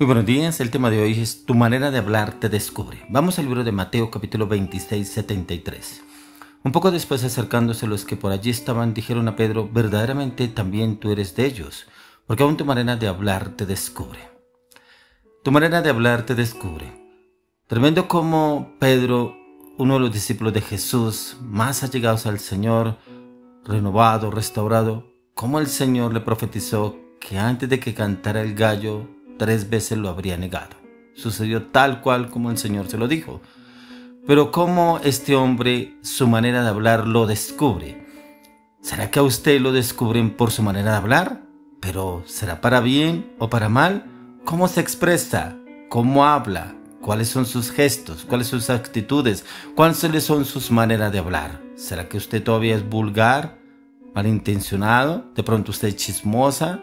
Muy buenos días, el tema de hoy es tu manera de hablar te descubre. Vamos al libro de Mateo capítulo 26, 73. Un poco después, acercándose los que por allí estaban, dijeron a Pedro: verdaderamente también tú eres de ellos, porque aún tu manera de hablar te descubre. Tu manera de hablar te descubre. Tremendo como Pedro, uno de los discípulos de Jesús, más allegados al Señor, renovado, restaurado, como el Señor le profetizó que antes de que cantara el gallo, 3 veces lo habría negado. Sucedió tal cual como el Señor se lo dijo. Pero cómo este hombre, su manera de hablar lo descubre. ¿Será que a usted lo descubren por su manera de hablar? ¿Pero será para bien o para mal? ¿Cómo se expresa? ¿Cómo habla? ¿Cuáles son sus gestos? ¿Cuáles son sus actitudes? ¿Cuáles son sus maneras de hablar? ¿Será que usted todavía es vulgar? ¿Malintencionado? ¿De pronto usted es chismosa?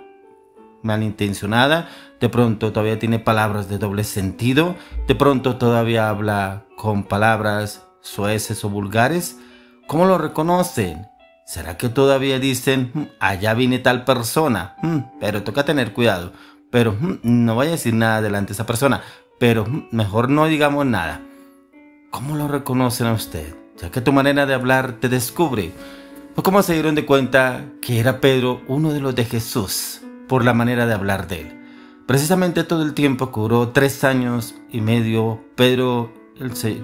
¿Malintencionada? ¿De pronto todavía tiene palabras de doble sentido? ¿De pronto todavía habla con palabras soeces o vulgares? ¿Cómo lo reconocen? ¿Será que todavía dicen: allá viene tal persona, pero toca tener cuidado, pero no vaya a decir nada delante de esa persona, pero mejor no digamos nada? ¿Cómo lo reconocen a usted? Ya que tu manera de hablar te descubre. ¿O cómo se dieron de cuenta que era Pedro uno de los de Jesús por la manera de hablar de él? Precisamente todo el tiempo que duró 3 años y medio Pedro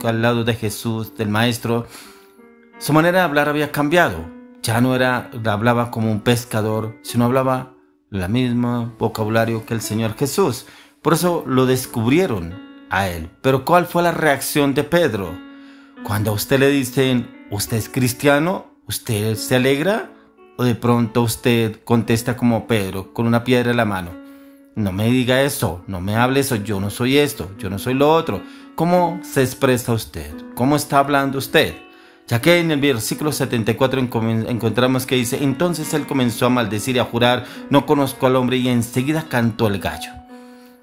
al lado de Jesús, del Maestro, su manera de hablar había cambiado. Ya no hablaba como un pescador, sino hablaba el mismo vocabulario que el Señor Jesús. Por eso lo descubrieron a él. Pero ¿cuál fue la reacción de Pedro? Cuando a usted le dicen: ¿usted es cristiano? ¿Usted se alegra? ¿O de pronto usted contesta como Pedro, con una piedra en la mano? No me diga eso, no me hable eso, yo no soy esto, yo no soy lo otro. ¿Cómo se expresa usted? ¿Cómo está hablando usted? Ya que en el versículo 74 encontramos que dice: entonces él comenzó a maldecir y a jurar: no conozco al hombre, y enseguida cantó el gallo.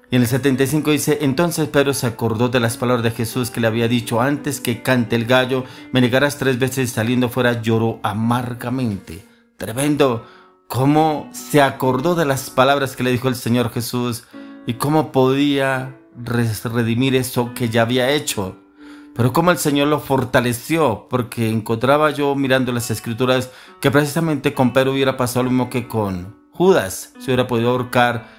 Y en el 75 dice: entonces Pedro se acordó de las palabras de Jesús que le había dicho: antes que cante el gallo, me negarás 3 veces. Saliendo fuera lloró amargamente. Tremendo cómo se acordó de las palabras que le dijo el Señor Jesús y cómo podía redimir eso que ya había hecho. Pero cómo el Señor lo fortaleció, porque encontraba yo mirando las Escrituras que precisamente con Pedro hubiera pasado lo mismo que con Judas. Se hubiera podido ahorcar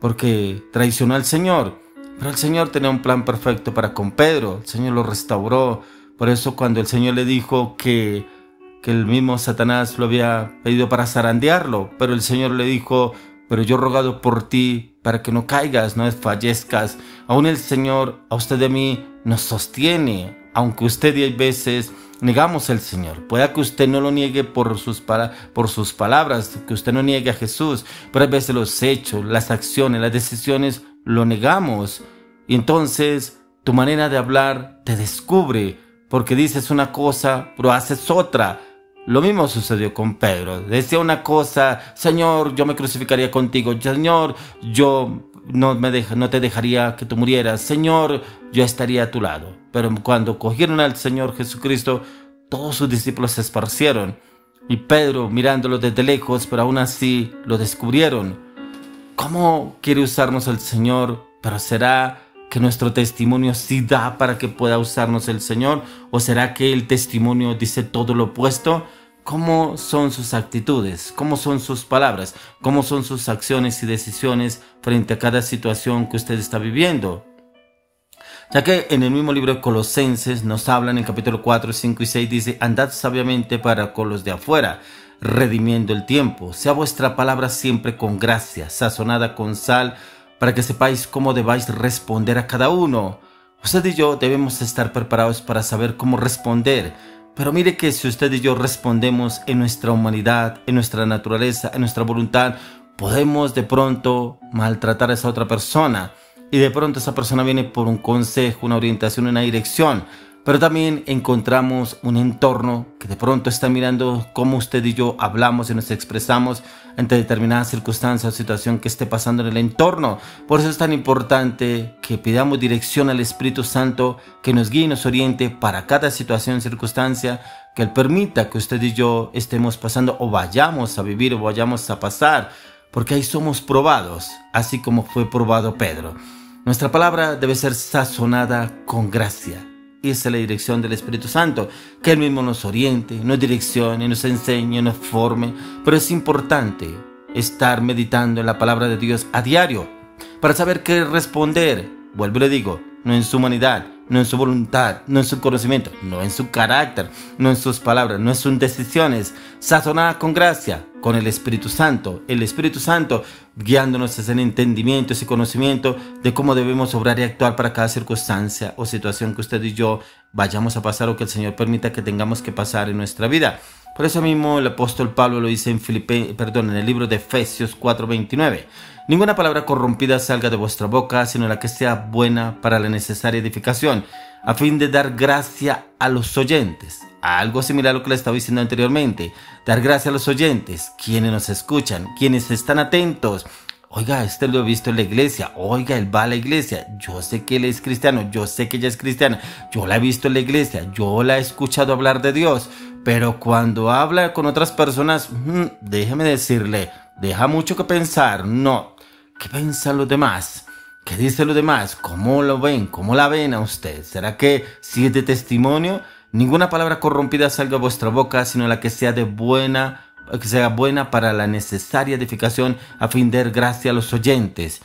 porque traicionó al Señor. Pero el Señor tenía un plan perfecto para con Pedro. El Señor lo restauró. Por eso cuando el Señor le dijo que el mismo Satanás lo había pedido para zarandearlo, pero el Señor le dijo: pero yo he rogado por ti para que no caigas, no desfallezcas. Aún el Señor a usted y a mí nos sostiene, aunque usted y hay veces negamos al Señor. Pueda que usted no lo niegue por sus palabras, que usted no niegue a Jesús, pero hay veces los hechos, las acciones, las decisiones lo negamos. Y entonces tu manera de hablar te descubre, porque dices una cosa pero haces otra. Lo mismo sucedió con Pedro. Decía una cosa: Señor, yo me crucificaría contigo. Señor, yo no te dejaría que tú murieras. Señor, yo estaría a tu lado. Pero cuando cogieron al Señor Jesucristo, todos sus discípulos se esparcieron. Y Pedro, mirándolo desde lejos, pero aún así lo descubrieron. ¿Cómo quiere usarnos el Señor? ¿Pero será que nuestro testimonio sí da para que pueda usarnos el Señor? ¿O será que el testimonio dice todo lo opuesto? ¿Cómo son sus actitudes? ¿Cómo son sus palabras? ¿Cómo son sus acciones y decisiones frente a cada situación que usted está viviendo? Ya que en el mismo libro de Colosenses nos hablan en capítulo 4, 5 y 6, dice: andad sabiamente para con los de afuera, redimiendo el tiempo. Sea vuestra palabra siempre con gracia, sazonada con sal, para que sepáis cómo debáis responder a cada uno. Usted y yo debemos estar preparados para saber cómo responder. Pero mire que si usted y yo respondemos en nuestra humanidad, en nuestra naturaleza, en nuestra voluntad, podemos de pronto maltratar a esa otra persona. Y de pronto esa persona viene por un consejo, una orientación, una dirección. Pero también encontramos un entorno que de pronto está mirando cómo usted y yo hablamos y nos expresamos ante determinadas circunstancias o situación que esté pasando en el entorno. Por eso es tan importante que pidamos dirección al Espíritu Santo, que nos guíe y nos oriente para cada situación y circunstancia, que Él permita que usted y yo estemos pasando o vayamos a vivir o vayamos a pasar, porque ahí somos probados, así como fue probado Pedro. Nuestra palabra debe ser sazonada con gracia. Y esa es la dirección del Espíritu Santo, que Él mismo nos oriente, nos direccione, nos enseñe, nos forme. Pero es importante estar meditando en la palabra de Dios a diario para saber qué responder. Vuelvo y le digo, no en su humanidad, no en su voluntad, no en su conocimiento, no en su carácter, no en sus palabras, no en sus decisiones, sazonada con gracia, con el Espíritu Santo guiándonos ese entendimiento, ese conocimiento de cómo debemos obrar y actuar para cada circunstancia o situación que usted y yo vayamos a pasar o que el Señor permita que tengamos que pasar en nuestra vida. Por eso mismo el apóstol Pablo lo dice en el libro de Efesios 4:29. Ninguna palabra corrompida salga de vuestra boca, sino la que sea buena para la necesaria edificación, a fin de dar gracia a los oyentes. Algo similar a lo que le estaba diciendo anteriormente. Dar gracia a los oyentes, quienes nos escuchan, quienes están atentos. Oiga, lo he visto en la iglesia. Oiga, él va a la iglesia. Yo sé que él es cristiano. Yo sé que ella es cristiana. Yo la he visto en la iglesia. Yo la he escuchado hablar de Dios. Pero cuando habla con otras personas, déjeme decirle, deja mucho que pensar. No. ¿Qué piensan los demás? ¿Qué dicen los demás? ¿Cómo lo ven? ¿Cómo la ven a usted? ¿Será que si es de testimonio? Ninguna palabra corrompida salga de vuestra boca, sino la que sea buena para la necesaria edificación, a fin de dar gracia a los oyentes.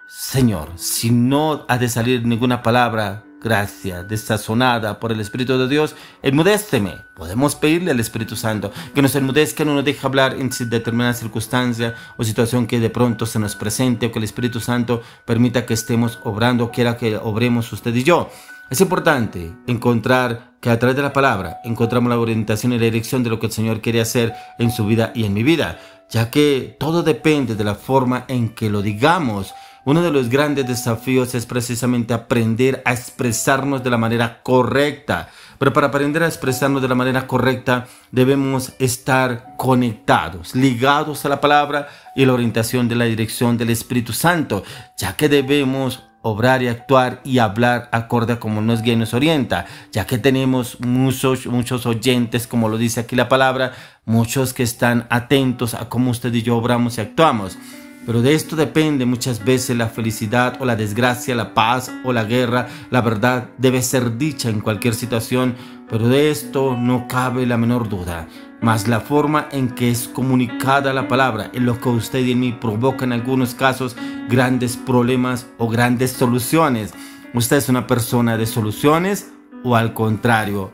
Señor, si no ha de salir ninguna palabra, gracia, desazonada por el Espíritu de Dios, enmudéceme. Podemos pedirle al Espíritu Santo que nos enmudezca, no nos deje hablar en determinada circunstancia o situación que de pronto se nos presente, o que el Espíritu Santo permita que estemos obrando, quiera que obremos usted y yo. Es importante encontrar que a través de la palabra encontramos la orientación y la dirección de lo que el Señor quiere hacer en su vida y en mi vida, ya que todo depende de la forma en que lo digamos. Uno de los grandes desafíos es precisamente aprender a expresarnos de la manera correcta. Pero para aprender a expresarnos de la manera correcta debemos estar conectados, ligados a la palabra y la orientación de la dirección del Espíritu Santo, ya que debemos obrar y actuar y hablar acorde a como nos guía y nos orienta, ya que tenemos muchos oyentes, como lo dice aquí la palabra, muchos que están atentos a cómo usted y yo obramos y actuamos. Pero de esto depende muchas veces la felicidad o la desgracia, la paz o la guerra. La verdad debe ser dicha en cualquier situación, pero de esto no cabe la menor duda. Mas la forma en que es comunicada la palabra es lo que usted y en mí provoca en algunos casos grandes problemas o grandes soluciones. ¿Usted es una persona de soluciones o al contrario,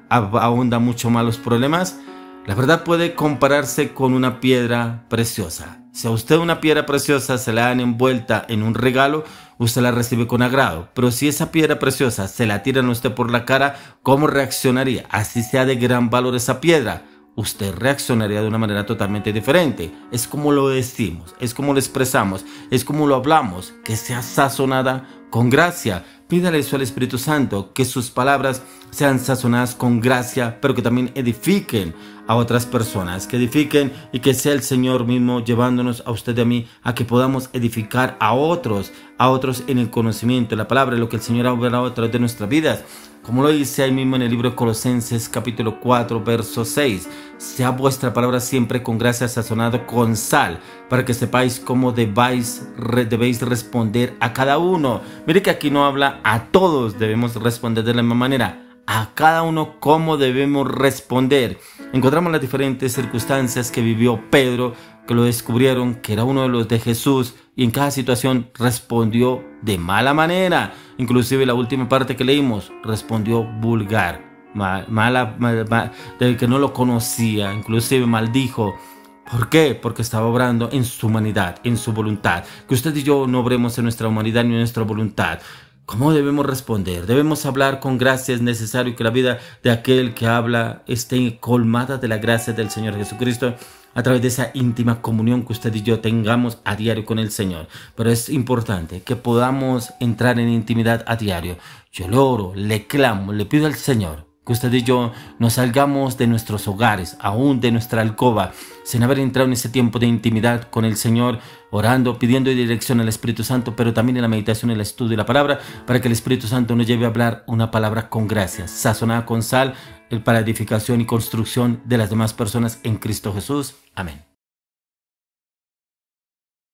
ahonda mucho más los problemas? La verdad puede compararse con una piedra preciosa. Si a usted una piedra preciosa se la dan envuelta en un regalo, usted la recibe con agrado. Pero si esa piedra preciosa se la tiran a usted por la cara, ¿cómo reaccionaría? Así sea de gran valor esa piedra, usted reaccionaría de una manera totalmente diferente. Es como lo decimos, es como lo expresamos, es como lo hablamos, que sea sazonada con gracia. Pídale eso al Espíritu Santo, que sus palabras sean sazonadas con gracia, pero que también edifiquen a otras personas, que edifiquen y que sea el Señor mismo llevándonos a usted y a mí a que podamos edificar a otros en el conocimiento, la palabra, lo que el Señor ha obrado a través de nuestras vidas. Como lo dice ahí mismo en el libro de Colosenses capítulo 4 verso 6, sea vuestra palabra siempre con gracia sazonado con sal, para que sepáis cómo debéis responder a cada uno. Mire que aquí no habla a todos debemos responder de la misma manera, a cada uno cómo debemos responder. Encontramos las diferentes circunstancias que vivió Pedro, que lo descubrieron que era uno de los de Jesús, y en cada situación respondió de mala manera. Inclusive la última parte que leímos respondió vulgar, del que no lo conocía, inclusive maldijo. ¿Por qué? Porque estaba obrando en su humanidad, en su voluntad. Que usted y yo no obremos en nuestra humanidad ni en nuestra voluntad. ¿Cómo debemos responder? Debemos hablar con gracia. Es necesario que la vida de aquel que habla esté colmada de la gracia del Señor Jesucristo, a través de esa íntima comunión que usted y yo tengamos a diario con el Señor. Pero es importante que podamos entrar en intimidad a diario. Yo le oro, le clamo, le pido al Señor que usted y yo nos salgamos de nuestros hogares, aún de nuestra alcoba, sin haber entrado en ese tiempo de intimidad con el Señor, orando, pidiendo dirección al Espíritu Santo, pero también en la meditación, el estudio y la palabra, para que el Espíritu Santo nos lleve a hablar una palabra con gracia, sazonada con sal, para edificación y construcción de las demás personas en Cristo Jesús. Amén.